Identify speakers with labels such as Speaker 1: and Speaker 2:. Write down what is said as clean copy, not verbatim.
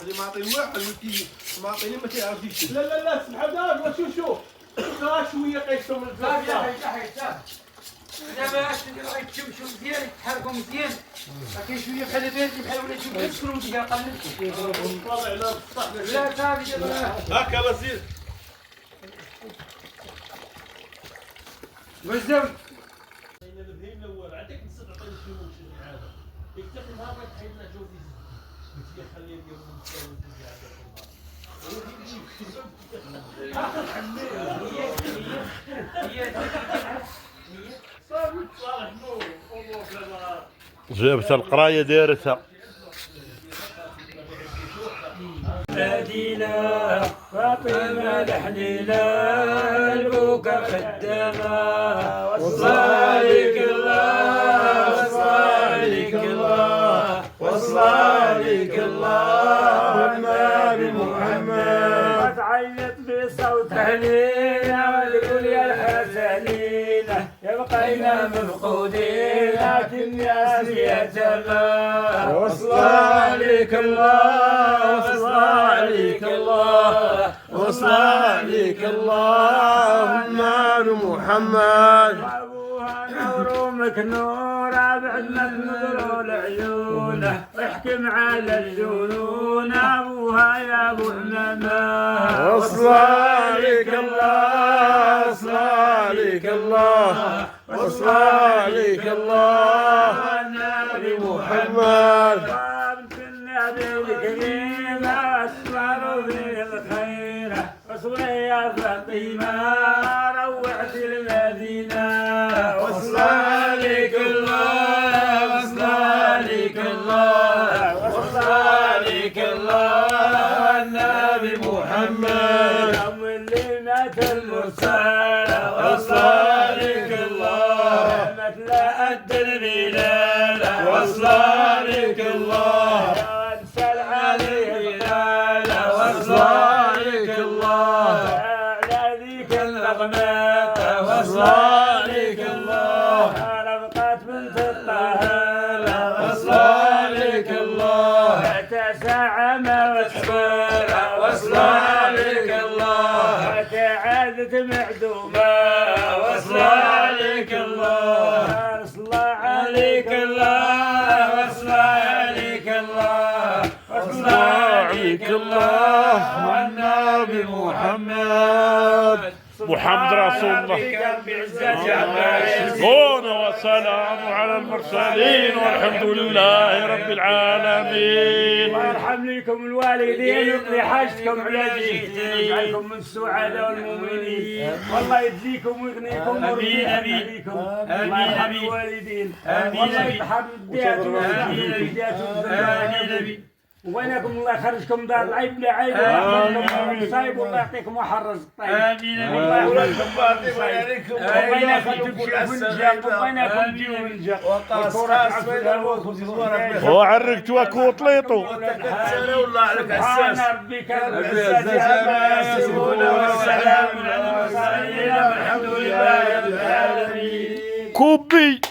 Speaker 1: اللي معطيني واحد معطيني ما تعرفيش.
Speaker 2: لا لا لا اسمح دار وشوف شويه قيسوا من
Speaker 3: لا
Speaker 2: الفلاح.
Speaker 3: دابا غادي تشوفوا مزيان يتحركوا مزيان، كاين شويه بحال باردين بحال ولا شوف تسكروا ديال قلبكم.
Speaker 2: طالع على السطح.
Speaker 3: لا صافي دابا
Speaker 1: هكا بسيط.
Speaker 3: وزاو
Speaker 2: البهيم الاول عندك نص تعطيني شي موش العاده. يكتفي نهار تحيد لنا جوزي. قلت لي خليه اليوم نسوي في
Speaker 1: جابت القرايه دارتها.
Speaker 4: مدينة فاطمة الحنينة البوكا خدامة وصالك الله وصالك الله وصالك الله النبي محمد تعيط بصوت هنينة والكل يا الحسنينة يبقينا مفقودين لكن يا يتامى وصالك الله وصالك الله وصالك اللهم محمد ابوها نور مكنوره بعد ما تنظروا لعيونه احكم على الجنون ابوها يا ابو حمامه وصالك الله وصالك الله وصالك الله النبي محمد بنت النبي الكريم أسرار في الخير وصلي يا فاطمة روعت المدينة وصالك الله وصالك الله وصالك الله النبي محمد يوم اللي مات المرسل وصالك الله مثل الدليل وصالك الله انسى عليه لا وصالك الله على ذيك النغمات وصالك الله ربقت بنت الطهارة وصالك الله تسعم وتصبر وصالك الله تعادت معدومة وصالك الله وصلى عليك الله وصلى عليك الله وصلى عليك الله والنبي محمد
Speaker 1: محمد رسول الله. كون وسلام على المرسلين والحمد لله رب العالمين.
Speaker 4: الله يرحم لكم الوالدين ويقضي حاجتكم على جهتين ويجعلكم من السعداء والمؤمنين والله يجزيكم ويغنيكم ويرحم الله يرحم الوالدين والله يرحم الديات والجدات وينكم الله يخرجكم دار العيب لا عيب ويحفظكم صايب والله يعطيكم وحرز الطيب. امين والله يحفظكم بارك عليكم وبينكم تمشيوا في النجاق وبينكم تجيوا من النجاق
Speaker 1: وعرقتوا وطليطوا.
Speaker 2: والله عليك
Speaker 4: سبحان ربك رب العزة عما يصفون والسلام على المرسلين والحمد لله رب العالمين.
Speaker 1: كوبي.